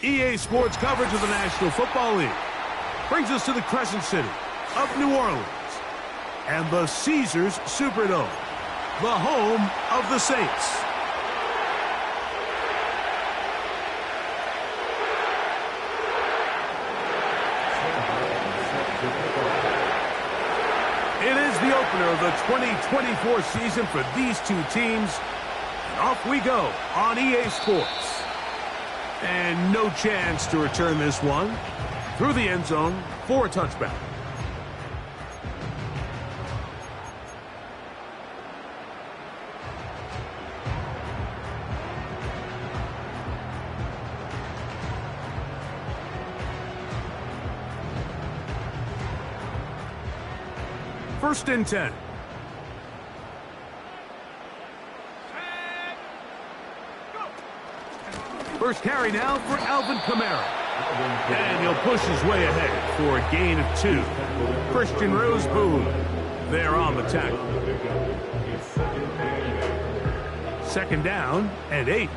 EA Sports coverage of the National Football League brings us to the Crescent City of New Orleans and the Caesars Superdome, the home of the Saints. It is the opener of the 2024 season for these two teams. And off we go on EA Sports. And no chance to return this one through the end zone for a touchback. First and 10. First carry now for Alvin Kamara. And he'll push his way ahead for a gain of 2. Christian Roseboom there on the tackle. Second down and 8.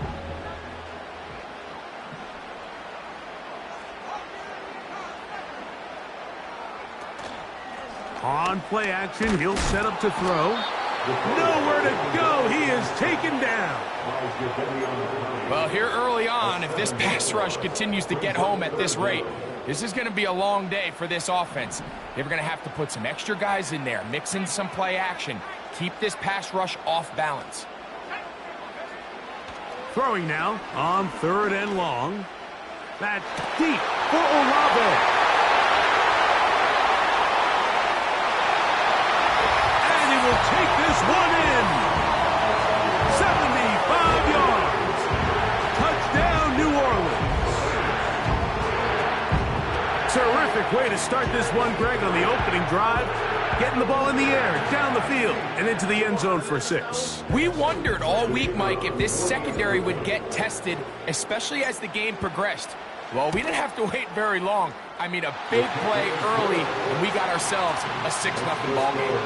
On play action, he'll set up to throw. Nowhere to go. He is taken down. Well, here early on, if this pass rush continues to get home at this rate, this is going to be a long day for this offense. They're going to have to put some extra guys in there, mix in some play action, keep this pass rush off balance. Throwing now on 3rd and long. That's deep for Olave. Will take this one in. 75 yards. Touchdown, New Orleans. Terrific way to start this one, Greg, on the opening drive. Getting the ball in the air, down the field, and into the end zone for 6. We wondered all week, Mike, if this secondary would get tested, especially as the game progressed. Well, we didn't have to wait very long. I mean, a big play early, and we got ourselves a 6-0 ball game.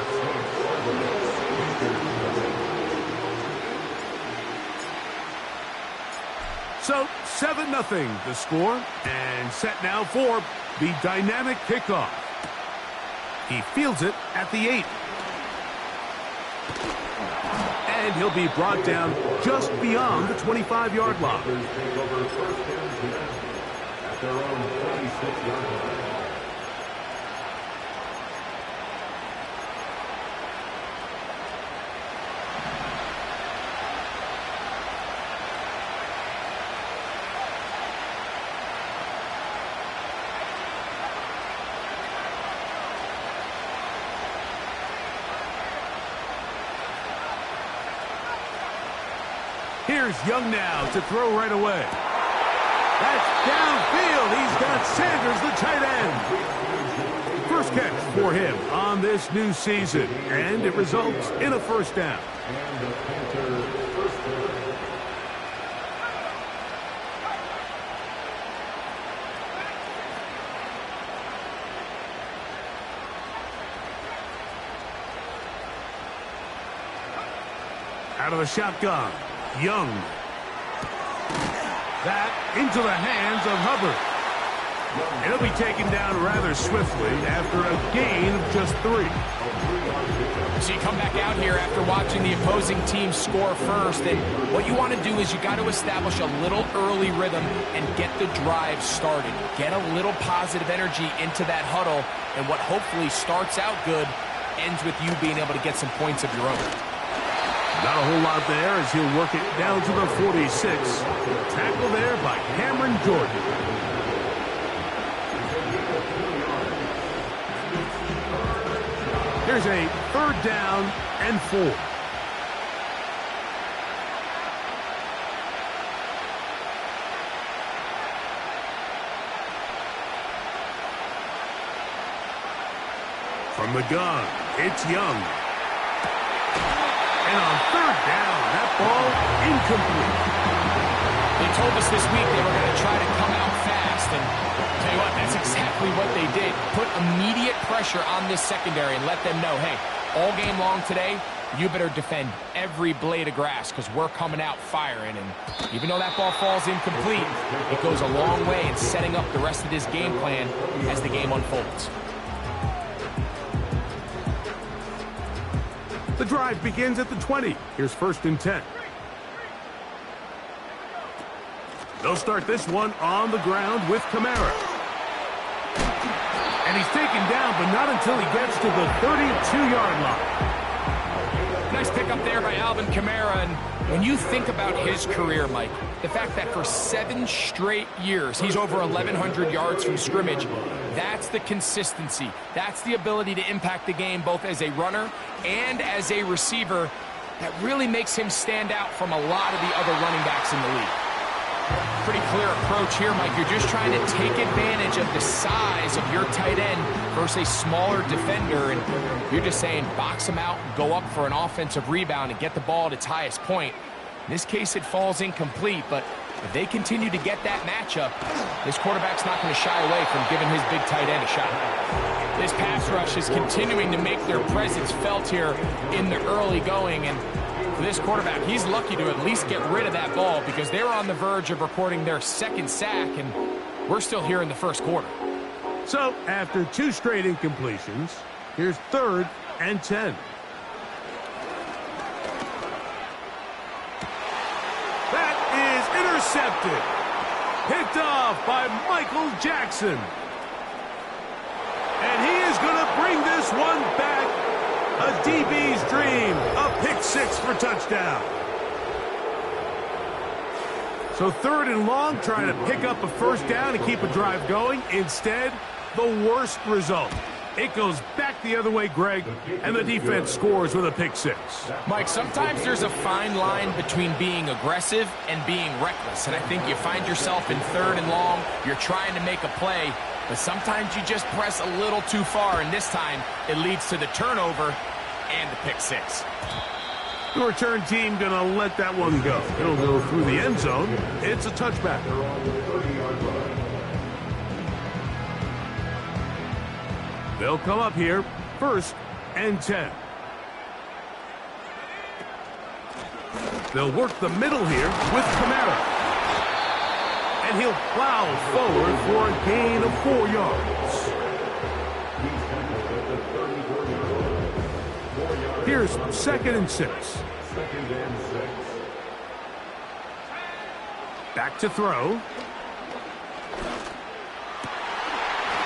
So, 7-0 the score, and set now for the dynamic kickoff. He fields it at the 8. And he'll be brought down just beyond the 25-yard line. Their own 26-yard line. Here's Young now to throw right away. That's downfield. He's got Sanders, the tight end. First catch for him on this new season, and it results in a first down. Out of the shotgun, Young. That into the hands of Hubbard. It'll be taken down rather swiftly after a gain of just 3. So you come back out here after watching the opposing team score first, and what you want to do is you got to establish a little early rhythm and get the drive started. Get a little positive energy into that huddle, and what hopefully starts out good ends with you being able to get some points of your own. Not a whole lot there as he'll work it down to the 46. Tackle there by Cameron Jordan. Here's a 3rd down and 4. From the gun, it's Young. And on 3rd down, that ball incomplete. They told us this week they were going to try to come out fast, and I'll tell you what, that's exactly what they did. Put immediate pressure on this secondary and let them know, hey, all game long today, you better defend every blade of grass because we're coming out firing. And even though that ball falls incomplete, it goes a long way in setting up the rest of this game plan as the game unfolds. The drive begins at the 20. Here's 1st and 10. They'll start this one on the ground with Kamara. And he's taken down, but not until he gets to the 32-yard line. Nice pickup there by Alvin Kamara. And when you think about his career, Mike, the fact that for 7 straight years he's over 1,100 yards from scrimmage, that's the consistency. That's the ability to impact the game both as a runner and as a receiver that really makes him stand out from a lot of the other running backs in the league. Pretty clear approach here, Mike. You're just trying to take advantage of the size of your tight end versus a smaller defender, and you're just saying box him out, go up for an offensive rebound, and get the ball at its highest point. In this case, it falls incomplete, but if they continue to get that matchup, this quarterback's not going to shy away from giving his big tight end a shot. This pass rush is continuing to make their presence felt here in the early going, and for this quarterback, he's lucky to at least get rid of that ball because they were on the verge of recording their 2nd sack, and we're still here in the 1st quarter. So, after 2 straight incompletions, here's 3rd and 10. That is intercepted. Picked off by Michael Jackson. And he is going to bring this one back. A DB's dream, a pick-6 for touchdown. So 3rd and long, trying to pick up a 1st down and keep a drive going. Instead, the worst result. It goes back the other way, Greg, and the defense scores with a pick-6. Mike, sometimes there's a fine line between being aggressive and being reckless, and I think you find yourself in 3rd and long, you're trying to make a play, but sometimes you just press a little too far, and this time it leads to the turnover and the pick-6. The return team going to let that one go. It'll go through the end zone. It's a touchback. They'll come up here, 1st and 10. They'll work the middle here with Kamara. And he'll plow forward for a gain of 4 yards. Here's 2nd and 6. Back to throw.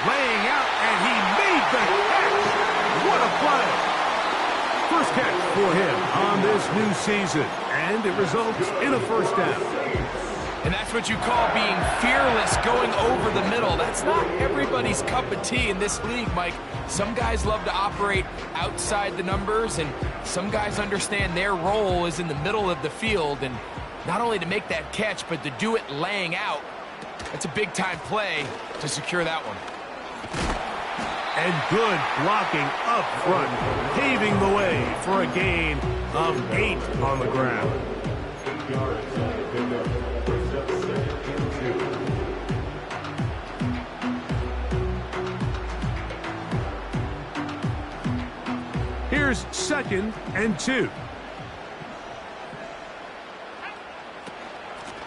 Laying out, and he made the catch. What a play. 1st catch for him on this new season, and it results in a 1st down. And that's what you call being fearless, going over the middle. That's not everybody's cup of tea in this league, Mike. Some guys love to operate outside the numbers, and some guys understand their role is in the middle of the field, and not only to make that catch, but to do it laying out. That's a big-time play to secure that one. And good blocking up front, paving the way for a gain of 8 on the ground. Here's 2nd and 2.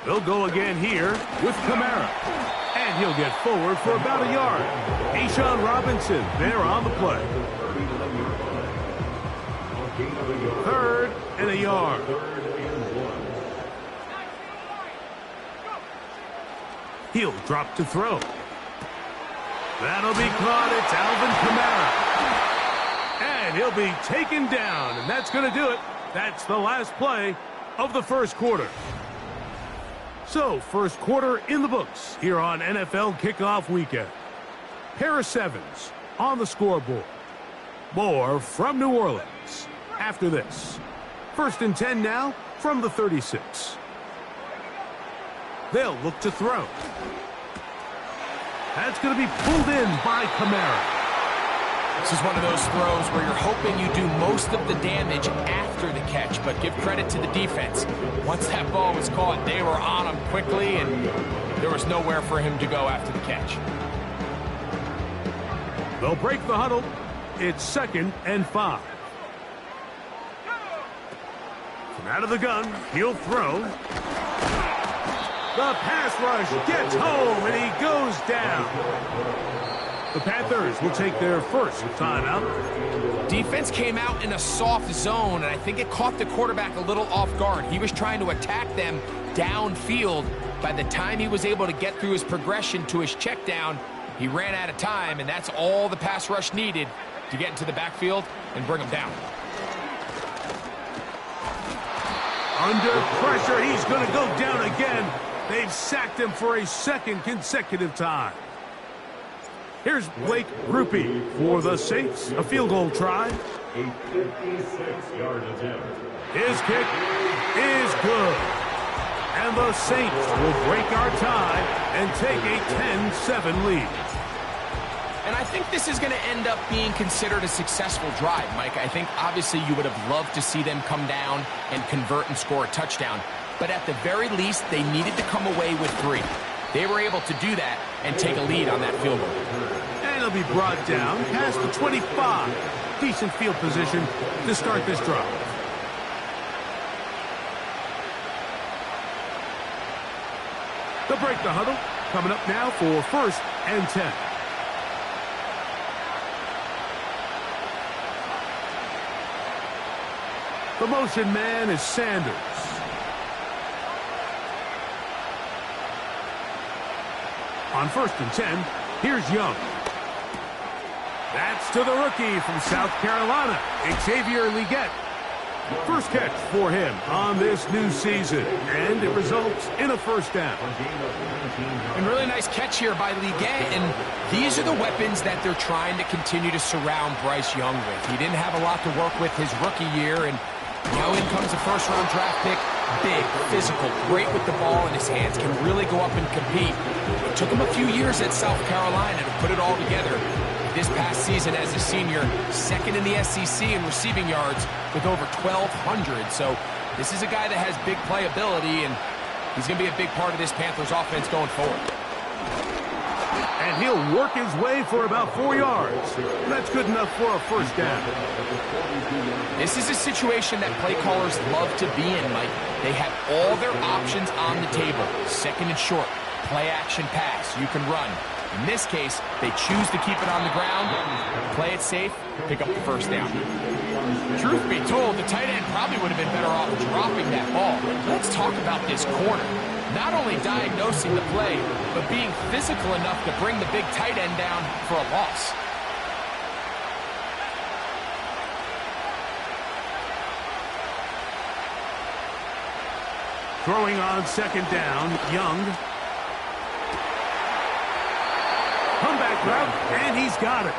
They'll go again here with Kamara. And he'll get forward for about a yard. Ashawn Robinson there on the play. 3rd and a yard. He'll drop to throw. That'll be caught. It's Alvin Kamara. And he'll be taken down. And that's going to do it. That's the last play of the 1st quarter. So, 1st quarter in the books here on NFL Kickoff Weekend. Pair of 7s on the scoreboard. More from New Orleans after this. 1st and 10 now from the 36. They'll look to throw. That's going to be pulled in by Kamara. This is one of those throws where you're hoping you do most of the damage after the catch, but give credit to the defense. Once that ball was caught, they were on him quickly, and there was nowhere for him to go after the catch. They'll break the huddle. It's 2nd and 5. From out of the gun, he'll throw. The pass rush gets home, and he goes down. The Panthers will take their first timeout. Defense came out in a soft zone, and I think it caught the quarterback a little off guard. He was trying to attack them downfield. By the time he was able to get through his progression to his check down, he ran out of time, and that's all the pass rush needed to get into the backfield and bring him down. Under pressure, he's going to go down again. They've sacked him for a second consecutive time. Here's Blake Grupe for the Saints. A field goal try. A 56-yard attempt. His kick is good. And the Saints will break our tie and take a 10-7 lead. And I think this is going to end up being considered a successful drive, Mike. I think obviously you would have loved to see them come down and convert and score a touchdown. But at the very least, they needed to come away with 3. They were able to do that and take a lead on that field goal. And it'll be brought down past the 25. Decent field position to start this drive. They'll break the huddle. Coming up now for 1st and 10. The motion man is Sanders. On 1st and 10, here's Young. That's to the rookie from South Carolina, Xavier Legette. First catch for him on this new season, and it results in a first down. And really nice catch here by Legette, and these are the weapons that they're trying to continue to surround Bryce Young with. He didn't have a lot to work with his rookie year, and now in comes a first-round draft pick. Big, physical, great with the ball in his hands, can really go up and compete. It took him a few years at South Carolina to put it all together. This past season as a senior, 2nd in the SEC in receiving yards with over 1,200. So this is a guy that has big playability, and he's going to be a big part of this Panthers offense going forward. And he'll work his way for about 4 yards. That's good enough for a first down. This is a situation that play callers love to be in, Mike. They have all their options on the table. 2nd and short, play action pass, you can run. In this case, they choose to keep it on the ground, play it safe, pick up the first down. Truth be told, the tight end probably would have been better off dropping that ball. Let's talk about this corner. Not only diagnosing the play, but being physical enough to bring the big tight end down for a loss. Throwing on 2nd down, Young. Comeback route, and he's got it.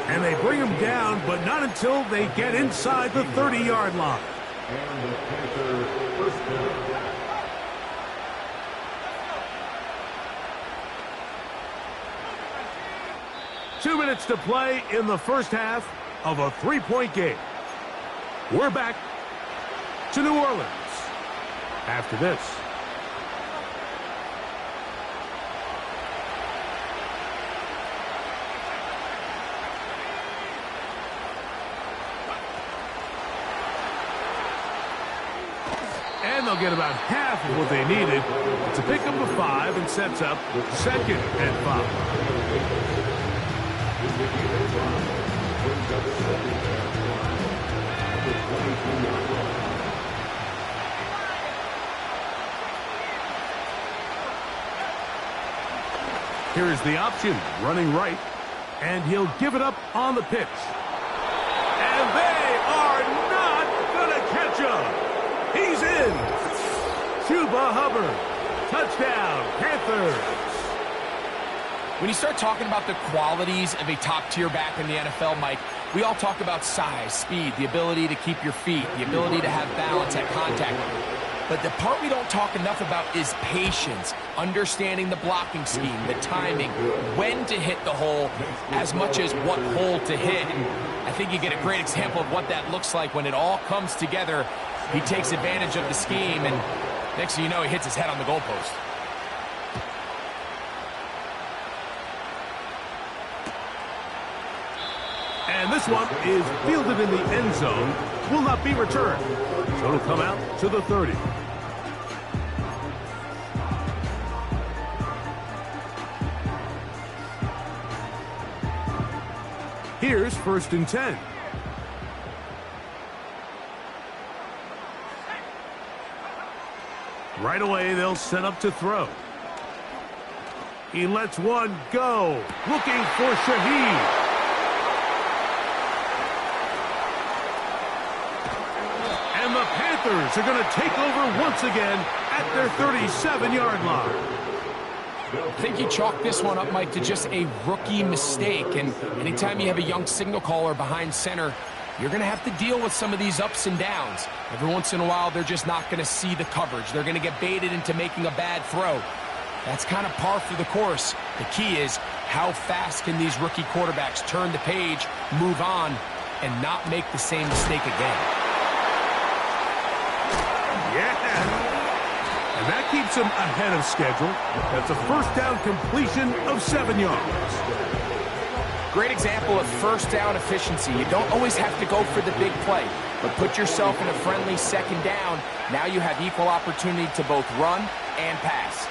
And they bring him down, but not until they get inside the 30-yard line. And the Panther first down. 2 minutes to play in the first half of a 3-point game. We're back to New Orleans after this. And they'll get about half of what they needed to pick up a 5 and sets up 2nd and 5. Here is the option, running right, and he'll give it up on the pitch. And they are not going to catch him. He's in. Chuba Hubbard. Touchdown, Panthers. When you start talking about the qualities of a top-tier back in the NFL, Mike, we all talk about size, speed, the ability to keep your feet, the ability to have balance at contact. But the part we don't talk enough about is patience, understanding the blocking scheme, the timing, when to hit the hole, as much as what hole to hit. And I think you get a great example of what that looks like when it all comes together. He takes advantage of the scheme, and next thing you know, he hits his head on the goalpost. And this one is fielded in the end zone. Will not be returned. So it'll come out to the 30. Here's 1st and 10. Right away, they'll set up to throw. He lets one go. Looking for Shaheed. And the Panthers are going to take over once again at their 37-yard line. I think you chalk this one up, Mike, to just a rookie mistake. And anytime you have a young signal caller behind center, you're going to have to deal with some of these ups and downs. Every once in a while, they're just not going to see the coverage. They're going to get baited into making a bad throw. That's kind of par for the course. The key is how fast can these rookie quarterbacks turn the page, move on, and not make the same mistake again. Yeah. And that keeps him ahead of schedule. That's a first down completion of 7 yards. Great example of first down efficiency. You don't always have to go for the big play, but put yourself in a friendly second down. Now you have equal opportunity to both run and pass.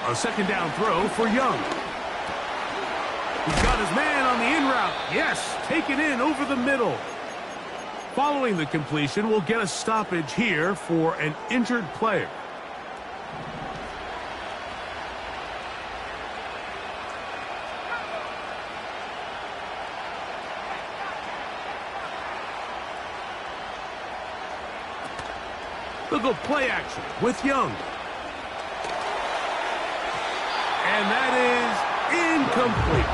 A second down throw for Young. He's got his man on the in route. Yes, taken in over the middle. Following the completion, we'll get a stoppage here for an injured player. They'll go play action with Young. And that is incomplete.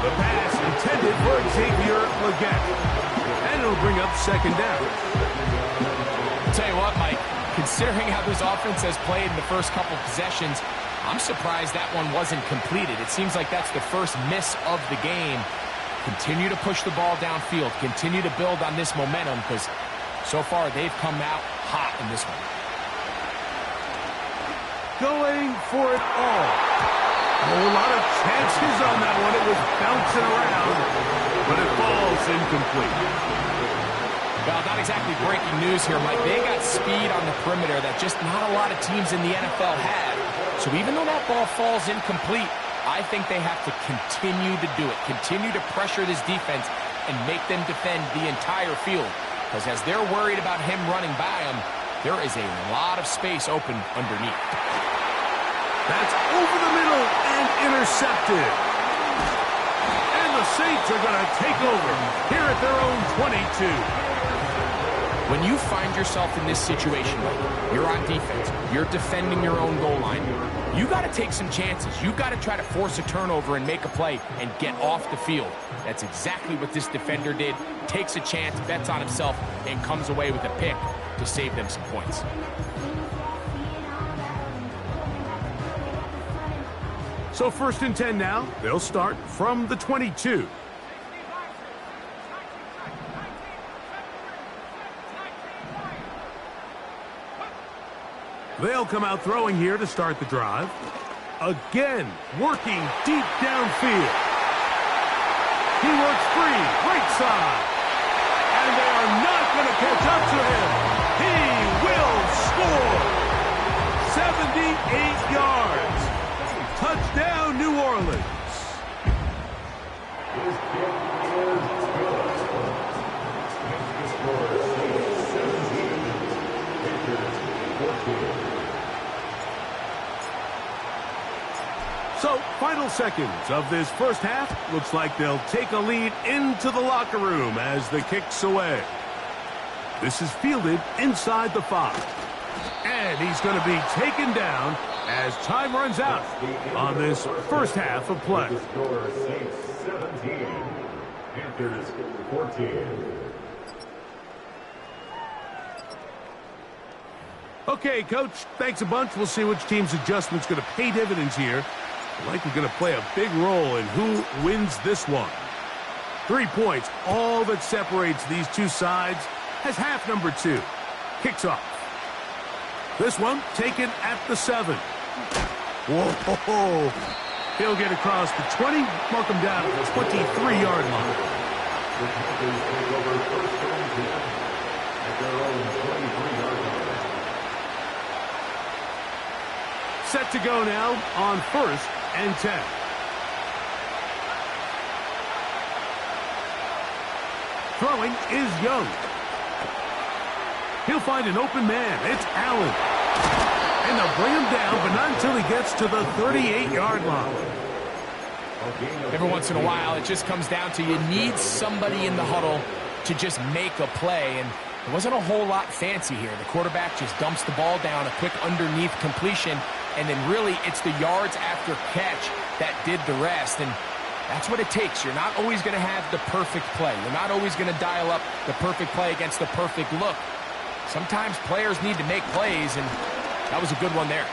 The pass intended for Xavier Legette. And it'll bring up second down. I'll tell you what, Mike, considering how this offense has played in the first couple possessions, I'm surprised that one wasn't completed. It seems like that's the first miss of the game. Continue to push the ball downfield. Continue to build on this momentum because so far they've come out hot in this one. Going for it all. A whole lot of chances on that one. It was bouncing around, but it falls incomplete. Well, not exactly breaking news here, Mike. They got speed on the perimeter that just not a lot of teams in the NFL have. So even though that ball falls incomplete, I think they have to continue to do it. Continue to pressure this defense and make them defend the entire field. Because as they're worried about him running by them, there is a lot of space open underneath. That's over the middle and intercepted. And the Saints are going to take over here at their own 22. When you find yourself in this situation, you're on defense, you're defending your own goal line, you got to take some chances. You got to try to force a turnover and make a play and get off the field. That's exactly what this defender did. Takes a chance, bets on himself, and comes away with a pick to save them some points. So 1st and 10 now. They'll start from the 22. They'll come out throwing here to start the drive. Again, working deep downfield. He works free, right side. And they are not going to catch up to him. He will score. 78 yards. Touchdown, New Orleans. So, final seconds of this first half. Looks like they'll take a lead into the locker room as the kick's away. This is fielded inside the 5. And he's going to be taken down as time runs out on this first half of play. Saints 17, Panthers 14. Okay, Coach, thanks a bunch. We'll see which team's adjustment's going to pay dividends here. Likely going to play a big role in who wins this one. 3 points, all that separates these two sides, as half number 2 kicks off. This one taken at the 7. Whoa. He'll get across the 20, mark him down at the 23-yard line. The Panthers take over first and 10 at their own 23-yard line. Set to go now on first and 10. Throwing is Young. He'll find an open man. It's Allen. And they'll bring him down, but not until he gets to the 38-yard line. Every once in a while, it just comes down to you need somebody in the huddle to just make a play. And there wasn't a whole lot fancy here. The quarterback just dumps the ball down, a quick underneath completion, and then really it's the yards after catch that did the rest. And that's what it takes. You're not always going to have the perfect play. You're not always going to dial up the perfect play against the perfect look. Sometimes players need to make plays, and that was a good one there.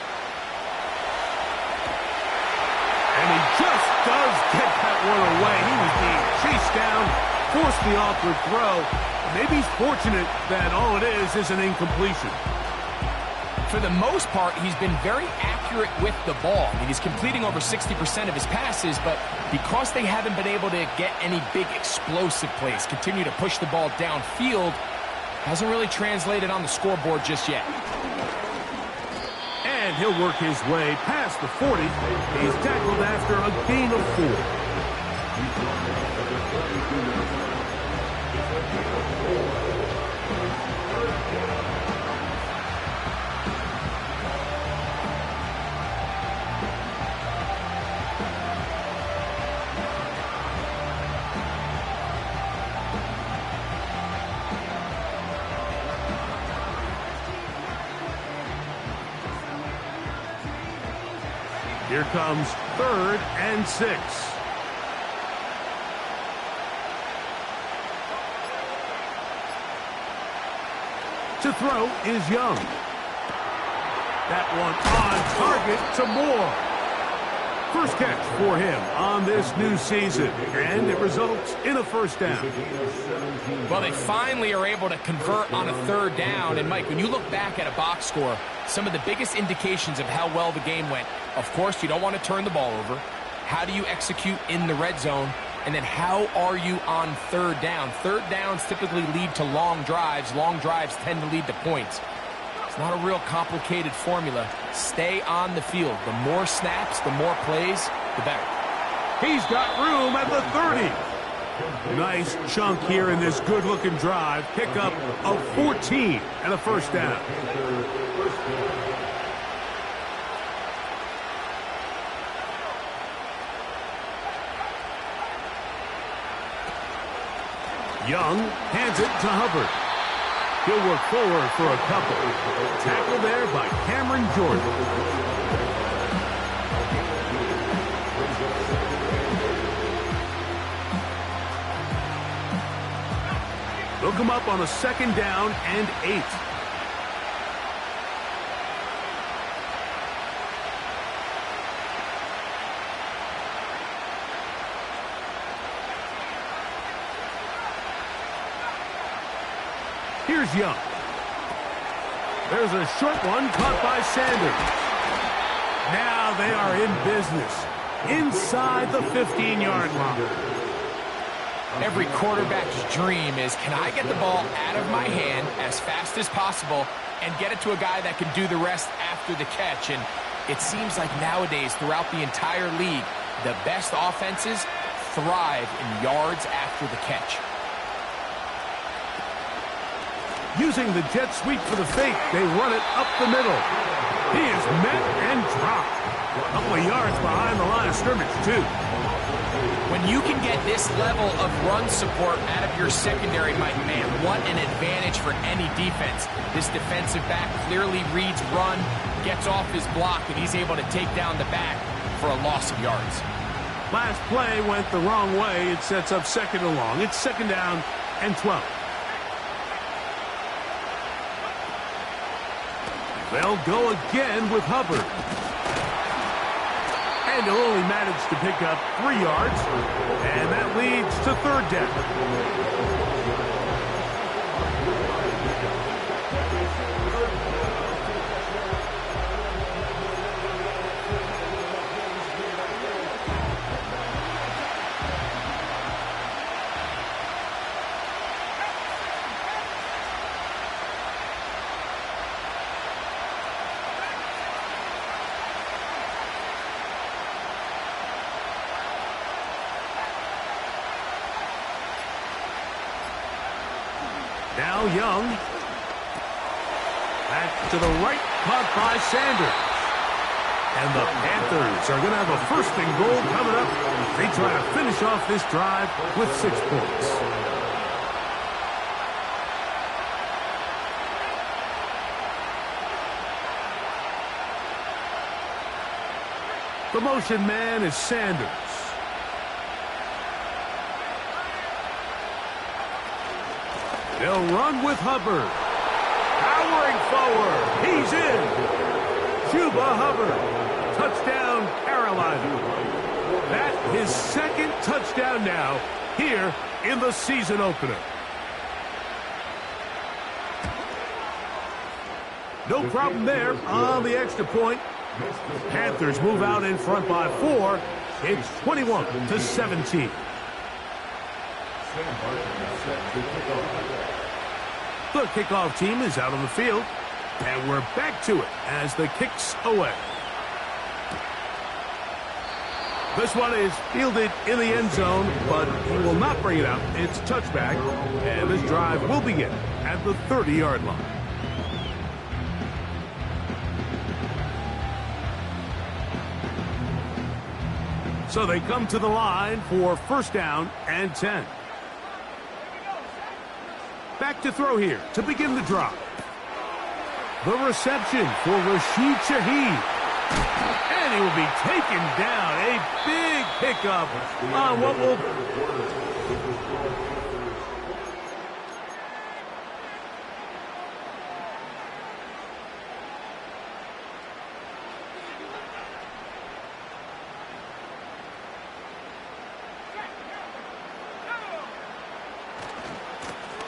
And he just does get that one away. He was being chased down, forced the awkward throw. Maybe he's fortunate that all it is an incompletion. For the most part, he's been very accurate with the ball. I mean, he's completing over 60% of his passes, but because they haven't been able to get any big explosive plays, continue to push the ball downfield, hasn't really translated on the scoreboard just yet. And he'll work his way past the 40. He's tackled after a gain of 4. Here comes 3rd and 6. To throw is Young. That one on target to Moore. First catch for him on this new season, and it results in a first down. Well, they finally are able to convert on a 3rd down. And, Mike, when you look back at a box score, some of the biggest indications of how well the game went, of course, you don't want to turn the ball over. How do you execute in the red zone? And then how are you on 3rd down? 3rd downs typically lead to long drives. Long drives tend to lead to points. It's not a real complicated formula. Stay on the field. The more snaps, the more plays, the better. He's got room at the 30. Nice chunk here in this good-looking drive. Pick up of 14 and a first down. Young hands it to Hubbard. He'll work forward for a couple. Tackle there by Cameron Jordan. They'll come up on a 2nd down and 8. Here's Young. There's a short one caught by Sanders. Now they are in business inside the 15-yard line. Every quarterback's dream is, can I get the ball out of my hand as fast as possible and get it to a guy that can do the rest after the catch? And it seems like nowadays, throughout the entire league, the best offenses thrive in yards after the catch. Using the jet sweep for the fake, they run it up the middle. He is met and dropped. A couple of yards behind the line of scrimmage, too. When you can get this level of run support out of your secondary, my man, what an advantage for any defense. This defensive back clearly reads run, gets off his block, and he's able to take down the back for a loss of yards. Last play went the wrong way. It sets up 2nd and long. It's 2nd down and 12. They'll go again with Hubbard. And he'll only manage to pick up 3 yards. And that leads to 3rd down. Now Young. Back to the right, caught by Sanders. And the Panthers are going to have a first and goal coming up. They try to finish off this drive with 6 points. The motion man is Sanders. They'll run with Hubbard. Powering forward. He's in. Chuba Hubbard. Touchdown, Carolina. That's his second touchdown now here in the season opener. No problem there on the extra point. Panthers move out in front by 4. It's 21-17. The kickoff team is out on the field, and we're back to it as the kick's away. This one is fielded in the end zone, but he will not bring it out. It's touchback, and this drive will begin at the 30-yard line. So they come to the line for first down and 10. Back to throw here to begin the drive. The reception for Rashid Shaheed. And he will be taken down. A big pickup on what will...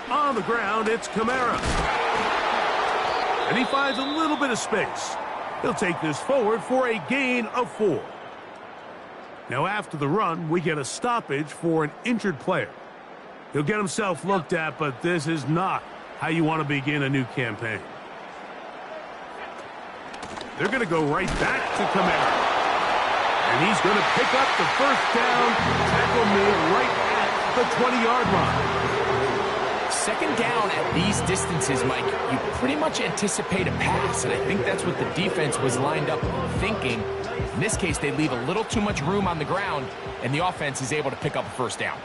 On the ground, it's Kamara. And he finds a little bit of space. He'll take this forward for a gain of 4. Now after the run, we get a stoppage for an injured player. He'll get himself looked at, but this is not how you want to begin a new campaign. They're going to go right back to Kamara. And he's going to pick up the first down, tackle made right at the 20-yard line. Second down at these distances, Mike, you pretty much anticipate a pass, and I think that's what the defense was lined up thinking. In this case, they leave a little too much room on the ground, and the offense is able to pick up a first down.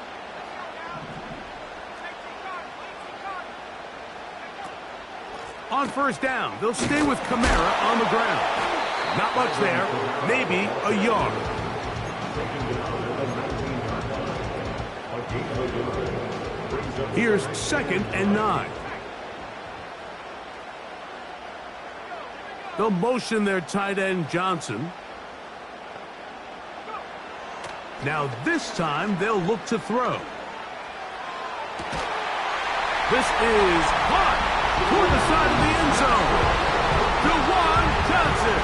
On first down, they'll stay with Kamara on the ground. Not much there, maybe a yard. Here's 2nd and 9. They'll motion their tight end Johnson. Now this time they'll look to throw. This is caught toward the side of the end zone. DeJuan Johnson.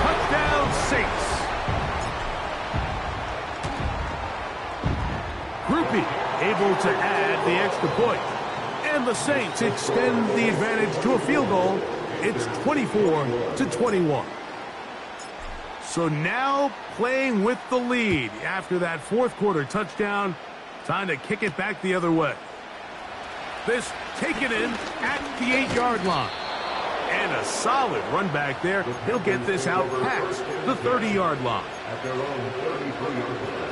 Touchdown Saints. Groupie able to add the extra point. And the Saints extend the advantage to a field goal. It's 24-21. So now playing with the lead after that fourth quarter touchdown. Time to kick it back the other way. This taken in at the 8-yard line. And a solid run back there. He'll get this out past the 30-yard line. At their own 33-yard line.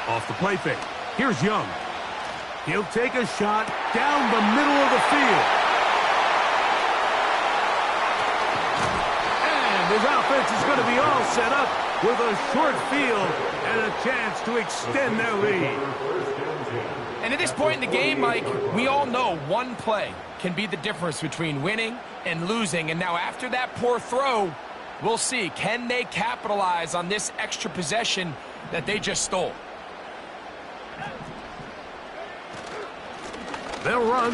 Off the play fake. Here's Young. He'll take a shot down the middle of the field. And his offense is going to be all set up with a short field and a chance to extend their lead. And at this point in the game, Mike, we all know one play can be the difference between winning and losing. And now after that poor throw, we'll see, can they capitalize on this extra possession that they just stole? They'll run.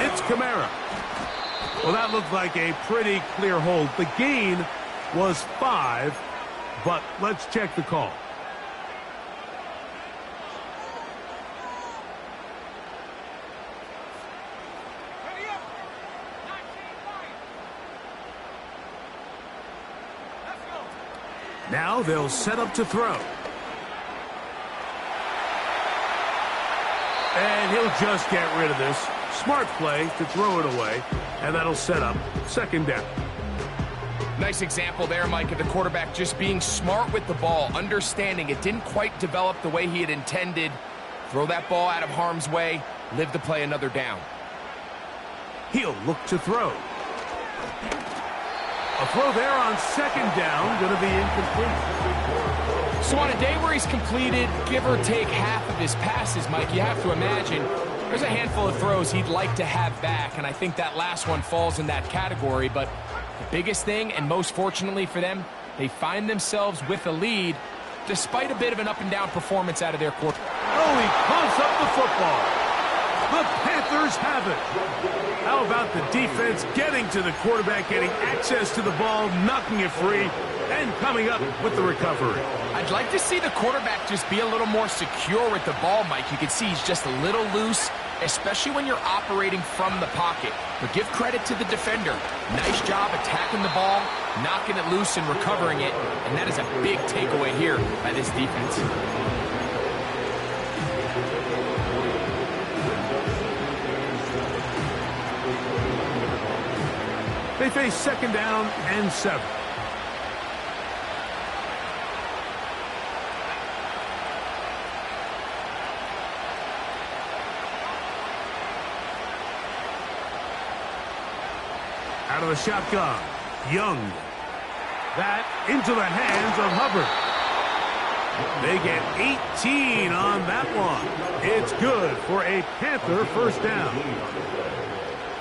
It's Kamara. Well, that looked like a pretty clear hold. The gain was 5, but let's check the call. Now they'll set up to throw. And he'll just get rid of this. Smart play to throw it away, and that'll set up second down. Nice example there, Mike, of the quarterback just being smart with the ball, understanding it didn't quite develop the way he had intended. Throw that ball out of harm's way, live to play another down. He'll look to throw. A throw there on second down, going to be incomplete. So on a day where he's completed, give or take half of his passes, Mike, you have to imagine there's a handful of throws he'd like to have back, and I think that last one falls in that category. But the biggest thing, and most fortunately for them, they find themselves with a lead despite a bit of an up-and-down performance out of their quarterback. Oh, he pumps up the football. The Panthers have it. How about the defense getting to the quarterback, getting access to the ball, knocking it free, and coming up with the recovery. I'd like to see the quarterback just be a little more secure with the ball, Mike. You can see he's just a little loose, especially when you're operating from the pocket. But give credit to the defender. Nice job attacking the ball, knocking it loose and recovering it, and that is a big takeaway here by this defense. They face second down and 7. Out of the shotgun, Young. That into the hands of Hubbard. They get 18 on that one. It's good for a Panther first down.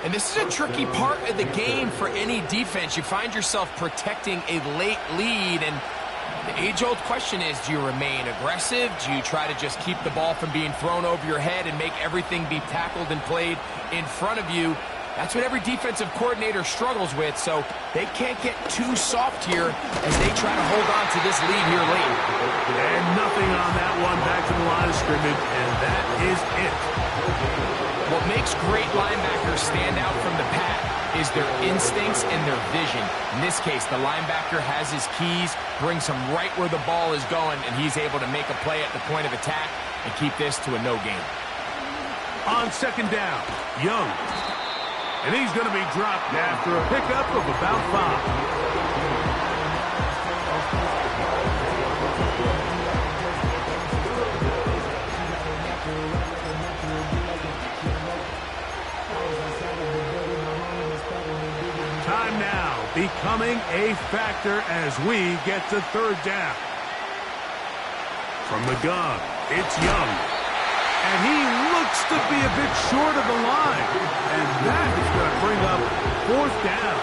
And this is a tricky part of the game for any defense. You find yourself protecting a late lead, and the age-old question is, do you remain aggressive? Do you try to just keep the ball from being thrown over your head and make everything be tackled and played in front of you? That's what every defensive coordinator struggles with, so they can't get too soft here as they try to hold on to this lead here late. And nothing on that one, back to the line of scrimmage, and that is it. What makes great linebackers stand out from the pack is their instincts and their vision. In this case, the linebacker has his keys, brings him right where the ball is going, and he's able to make a play at the point of attack and keep this to a no gain. On second down, Young. And he's going to be dropped after a pickup of about 5. Time now becoming a factor as we get to third down. From the gun, it's Young. And he looks to be a bit short of the line. And that is going to bring up fourth down.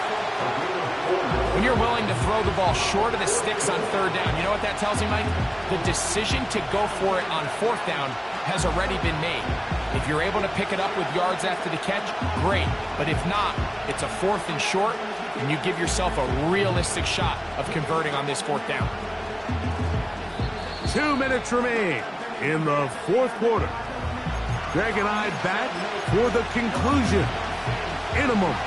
When you're willing to throw the ball short of the sticks on third down, you know what that tells me, Mike? The decision to go for it on fourth down has already been made. If you're able to pick it up with yards after the catch, great. But if not, it's a fourth and short, and you give yourself a realistic shot of converting on this fourth down. 2 minutes remain in the fourth quarter. Greg and I back for the conclusion in a moment.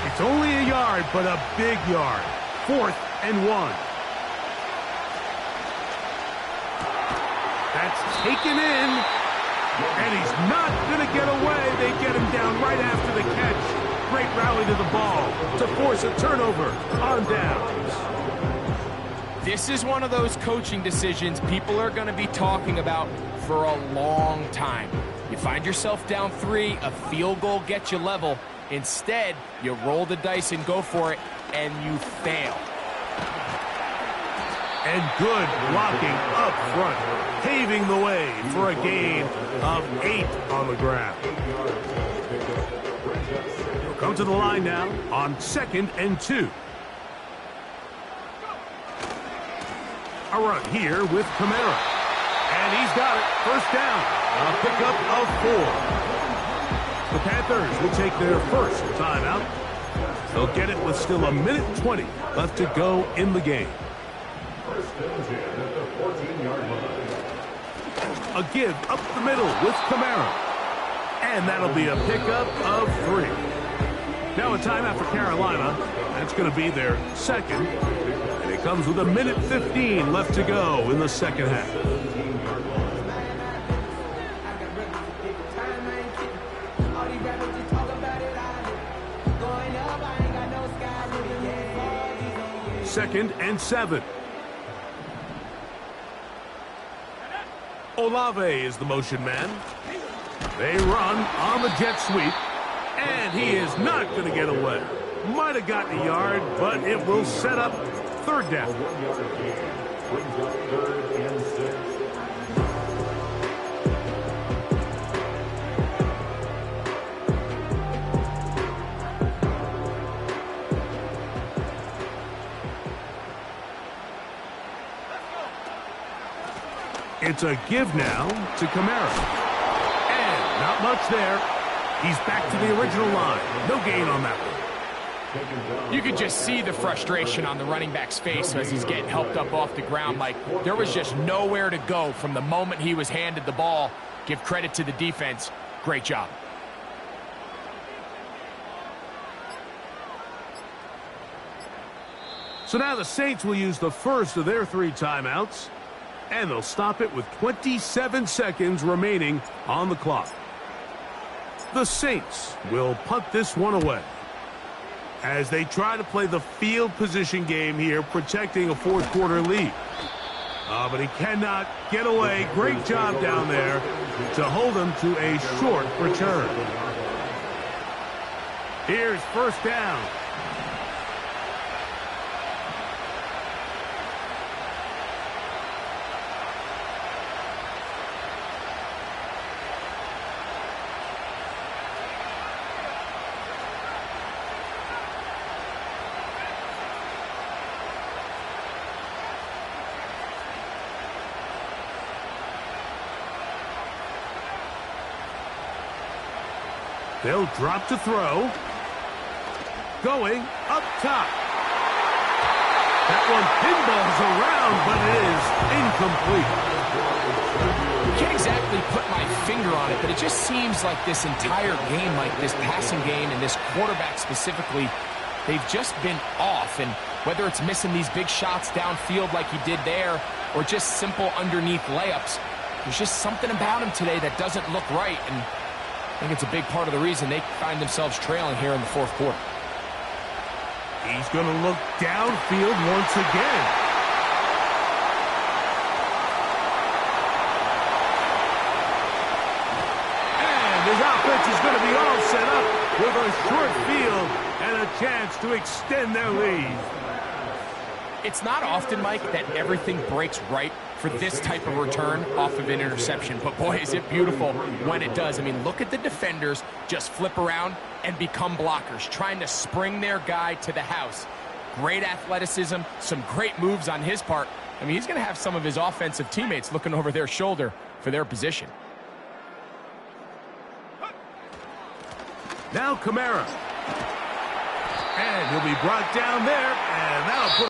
It's only a yard, but a big yard. 4th and 1. That's taken in, and he's not going to get away. They get him down right after the catch. Great rally to the ball to force a turnover on downs. This is one of those coaching decisions people are going to be talking about for a long time. You find yourself down 3, a field goal gets you level. Instead, you roll the dice and go for it, and you fail. And good blocking up front, paving the way for a gain of 8 on the ground. We'll come to the line now on 2nd and 2. A run here with Kamara. And he's got it. First down. A pickup of 4. The Panthers will take their first timeout. They'll get it with still 1:20 left to go in the game. First and 10 at the 14-yard line. A give up the middle with Kamara. And that'll be a pickup of 3. Now a timeout for Carolina. That's going to be their second. And it comes with 1:15 left to go in the second half. Second and 7. Olave is the motion man. They run on the jet sweep. And he is not going to get away. Might have gotten a yard, but it will set up third down. Brings up 3rd and 6. It's a give now to Kamara. And not much there. He's back to the original line. No gain on that one. You could just see the frustration on the running back's face as he's getting helped up off the ground. Like, there was just nowhere to go from the moment he was handed the ball. Give credit to the defense. Great job. So now the Saints will use the first of their 3 timeouts. And they'll stop it with 27 seconds remaining on the clock. The Saints will punt this one away as they try to play the field position game here, protecting a fourth-quarter lead. But he cannot get away. Great job down there to hold him to a short return. Here's first down. They'll drop to throw. Going up top. That one pinballs around, but it is incomplete. Can't exactly put my finger on it, but it just seems like this entire game, like this passing game and this quarterback specifically, they've just been off. And whether it's missing these big shots downfield like he did there or just simple underneath layups, there's just something about him today that doesn't look right. And I think it's a big part of the reason they find themselves trailing here in the fourth quarter. He's going to look downfield once again. And his offense is going to be all set up with a short field and a chance to extend their lead. It's not often, Mike, that everything breaks right for this type of return off of an interception. But, boy, is it beautiful when it does. I mean, look at the defenders just flip around and become blockers, trying to spring their guy to the house. Great athleticism, some great moves on his part. I mean, he's going to have some of his offensive teammates looking over their shoulder for their position. Now Kamara. And he'll be brought down there, and that'll put